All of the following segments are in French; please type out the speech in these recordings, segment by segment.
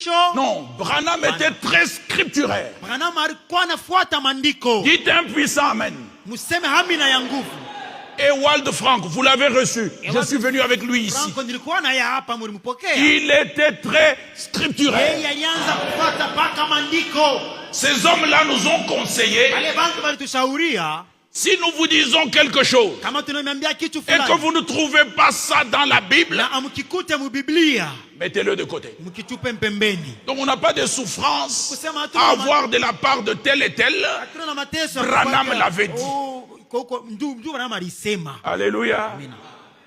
Non, Branham était très scripturaire. Branham alikuwa anafuata maandiko. Dites un puissant amen. Museme amina ya nguvu. Ewald Frank, vous l'avez reçu. Je suis venu avec lui ici. Franco nilikuwa naye hapa mlimpokea. Il était très scripturaire. Yeye alianza kufuata mpaka maandiko. Ces hommes-là nous ont conseillé. Wale bantu walitushauriya. Si nous vous disons quelque chose et que vous ne trouvez pas ça dans la Bible, mettez-le de côté. Donc on n'a pas de souffrance à avoir de la part de tel et tel. Branham l'avait dit. Alléluia.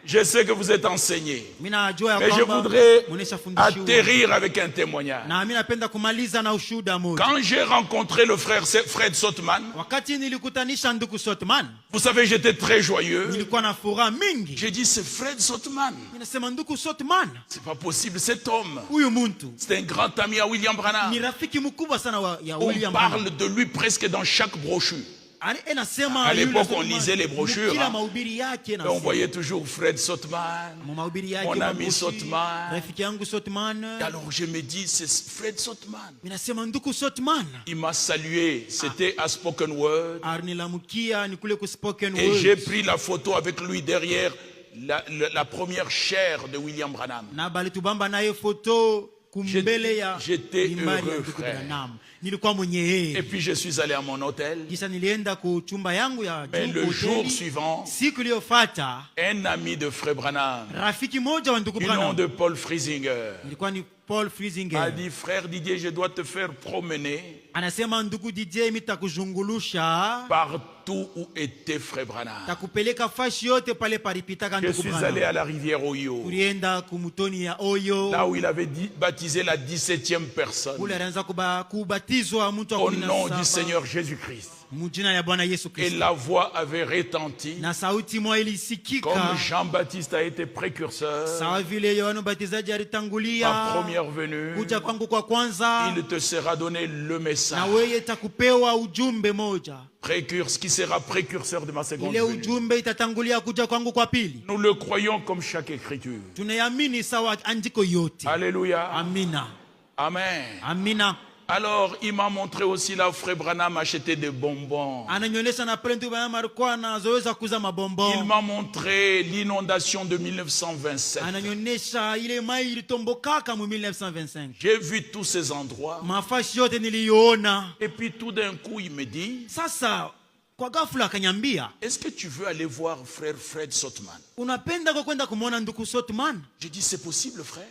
Je sais que vous êtes enseignés, mais je voudrais atterrir avec un témoignage. Quand j'ai rencontré le frère Fred Sotman, vous savez, j'étais très joyeux. J'ai dit, c'est Fred Sotman. C'est pas possible, cet homme. C'est un grand ami à William Branham. On parle de lui presque dans chaque brochure. À l'époque, on lisait les brochures. On voyait toujours Fred Sotman, mon ami Sotman. Alors je me dis, c'est Fred Sotman. Il m'a salué, c'était à Spoken Word. Et j'ai pris la photo avec lui derrière la première chaire de William Branham. J'étais heureux, frère. Et puis je suis allé à mon hôtel. Mais le jour suivant, un ami de Frère Branham, du nom de Paul Friesinger, a dit, frère Didier, je dois te faire promener partout où était Frère Branham. Je suis allé à la rivière Oyo, là où il avait baptisé la 17e personne au nom du Seigneur Jésus-Christ. Et la voix avait retenti. Comme Jean-Baptiste a été précurseur, ma première venue, il te sera donné le message qui sera précurseur de ma seconde venue. Nous le croyons comme chaque écriture. Alléluia. Amen. Alors, il m'a montré aussi là où Frère Branham achetait des bonbons. Il m'a montré l'inondation de 1927. J'ai vu tous ces endroits. Et puis tout d'un coup, il me dit, est-ce que tu veux aller voir frère Fred Sotman? J'ai dit, c'est possible, frère?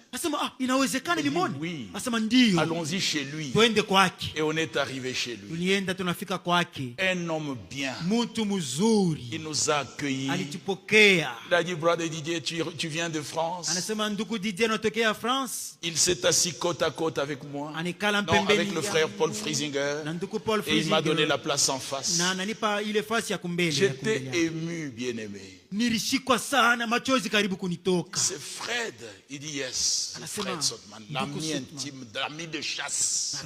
Oui. Allons-y chez lui. Et on est arrivé chez lui. Un homme bien. Il nous a accueillis. Il a dit, brother Didier, tu viens de France? Il s'est assis côte à côte avec moi. Non, avec le frère Paul Friesinger. Et il m'a donné la place en face. J'étais ému, bien-aimé. C'est Fred. Il dit yes. Fred Sotman, l'ami intime, l'ami de chasse.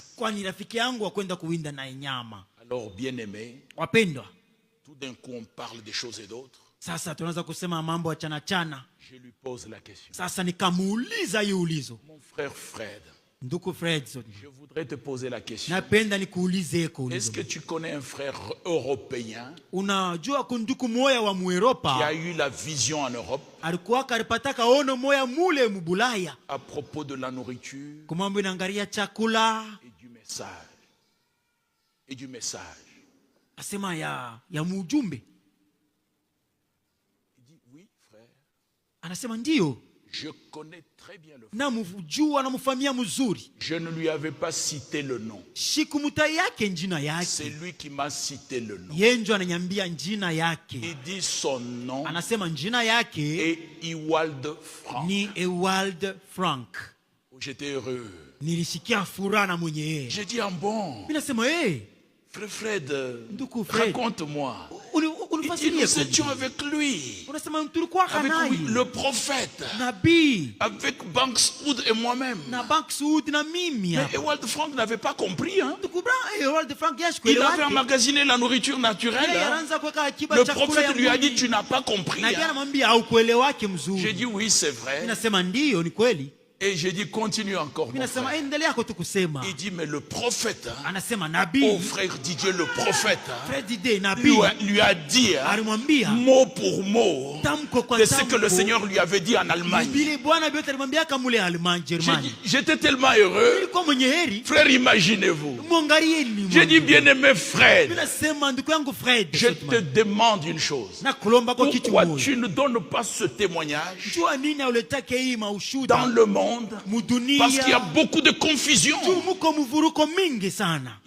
Alors, bien-aimé, tout d'un coup, on parle des choses et d'autres. Je lui pose la question. Mon frère Fred, je voudrais te poser la question. Est-ce que tu connais un frère européen qui a eu la vision en Europe à propos de la nourriture et du message? Il dit oui, frère. Je connais très bien le frère. Je ne lui avais pas cité le nom. C'est lui qui m'a cité le nom. Il dit son nom est Ewald Frank. J'étais heureux. J'ai dit, bon, frère Fred, raconte-moi. Nous étions avec lui, avec le prophète, avec Bankswood et moi-même. Mais Ewald Frank n'avait pas compris. Il avait emmagasiné la nourriture naturelle. Le prophète lui a dit, tu n'as pas compris. J'ai dit, oui, c'est vrai. Et j'ai dit, continue encore. Mon frère. Il dit, mais le prophète, oh frère Didier, le prophète, lui a dit, mot pour mot, de ce que le Seigneur lui avait dit en Allemagne. J'étais tellement heureux. Frère, imaginez-vous. J'ai dit, bien-aimé Fred, je te demande une chose. Pourquoi tu ne donnes pas ce témoignage dans le monde? Parce qu'il y a beaucoup de confusion.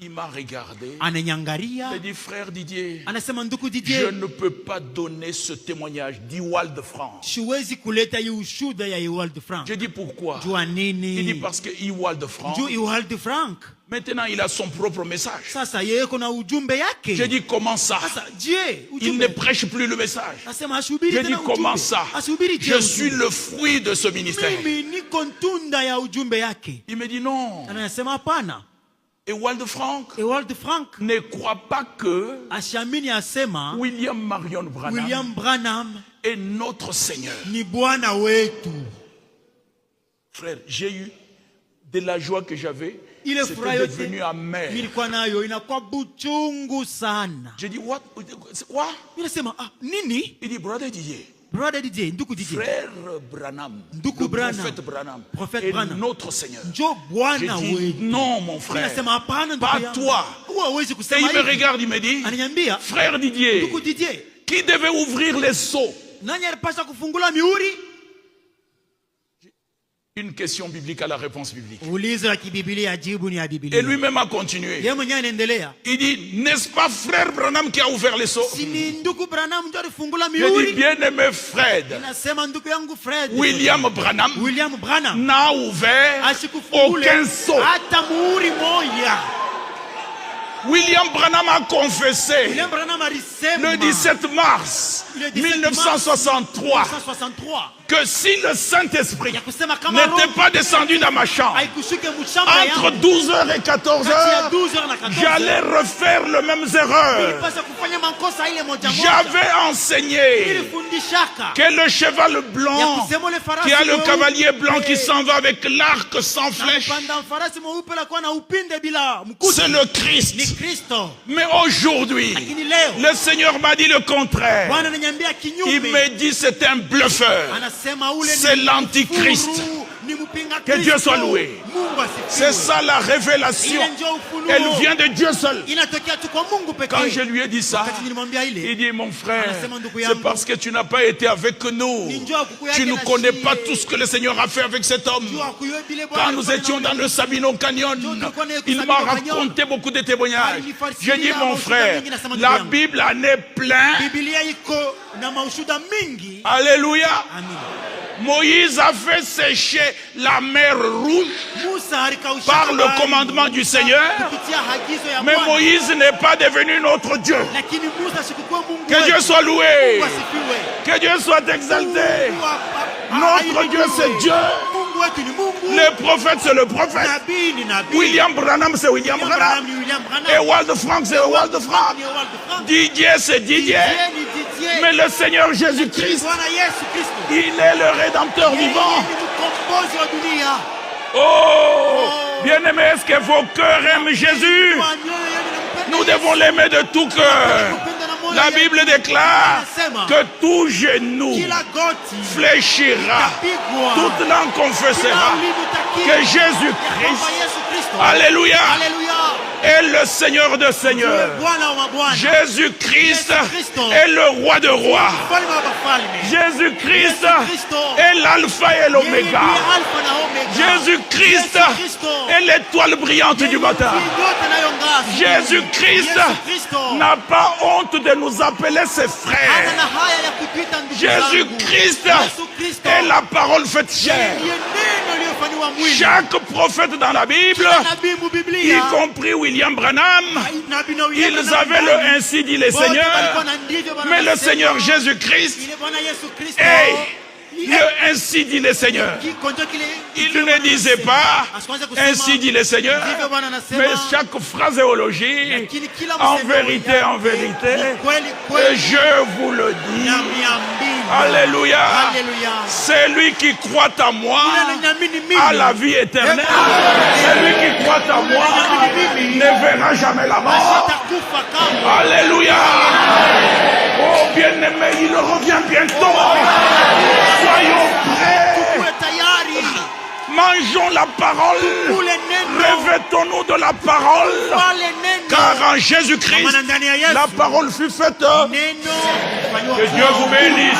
Il m'a regardé. Il m'a dit, frère Didier, je ne peux pas donner ce témoignage d'Iwal de France. J'ai dit pourquoi? Il dit parce que Iwal de France, maintenant il a son propre message. J'ai dit comment ça? Il ne prêche plus le message. J'ai dit comment ça? Je suis le fruit de ce ministère. Il me dit non. Ewald Frank ne croit pas que William Marion Branham est notre Seigneur. Frère, j'ai eu de la joie que j'avais. C'était devenu amer. J'ai dit, what? Il dit, brother Didier. Frère Branham, prophète Branham, est notre Seigneur. J'ai dit, non mon frère, pas toi. Et il me regarde, il me dit, frère Didier, qui devait ouvrir les seaux? Une question biblique à la réponse biblique. Et lui-même a continué. Il dit, n'est-ce pas frère Branham qui a ouvert les seaux? Il dit, bien-aimé Fred, William Branham n'a ouvert aucun seau. William Branham a confessé le 17 mars 1963 que si le Saint-Esprit n'était pas descendu dans ma chambre entre 12h et 14h, j'allais refaire les mêmes erreurs. J'avais enseigné que le cheval blanc qui a le cavalier blanc qui s'en va avec l'arc sans flèche, c'est le Christ. Mais aujourd'hui, le Seigneur m'a dit le contraire. Il me dit c'est un bluffeur. C'est l'antichrist. Que Dieu soit loué. C'est ça la révélation. Elle vient de Dieu seul. Quand je lui ai dit ça, il dit, mon frère, c'est parce que tu n'as pas été avec nous. Tu ne connais pas tout ce que le Seigneur a fait avec cet homme. Quand nous étions dans le Sabino Canyon, il m'a raconté beaucoup de témoignages. J'ai dit, mon frère, la Bible en est plein. Alléluia. Moïse a fait sécher la mer Rouge par le commandement du Seigneur. Mais Moïse n'est pas devenu notre Dieu. Que Dieu soit loué. Que Dieu soit exalté. Notre Dieu c'est Dieu. Le prophète c'est le prophète. William Branham c'est William Branham. Ewald Frank c'est Ewald Frank. Didier c'est Didier. Mais le Seigneur Jésus-Christ, il est le Rédempteur vivant. Oh, bien-aimé, est-ce que vos cœurs aiment Jésus? Nous devons l'aimer de tout cœur. La Bible déclare que tout genou fléchira, toute langue confessera que Jésus-Christ, alléluia, est le Seigneur de Seigneurs. Jésus-Christ est le roi de rois. Jésus-Christ est l'alpha et l'oméga. Jésus-Christ est l'étoile brillante du matin. Jésus-Christ n'a pas honte de nous appeler ses frères. Jésus-Christ est la parole faite chair. Chaque prophète dans la Bible, y compris William Branham, ils avaient le ainsi dit le Seigneur, mais le Seigneur Jésus-Christ est le ainsi dit le Seigneur. Il ne disait pas ainsi dit le Seigneur, mais chaque phraséologie, en vérité, et je vous le dis, Alléluia. Celui qui croit en moi a la vie éternelle. Celui qui croit en moi ne verra jamais la mort. Alléluia. Oh bien-aimé, il revient bientôt. Soyons prêts. Mangeons la parole. Revêtons-nous de la parole. Car en Jésus-Christ, la parole fut faite. Que Dieu vous bénisse.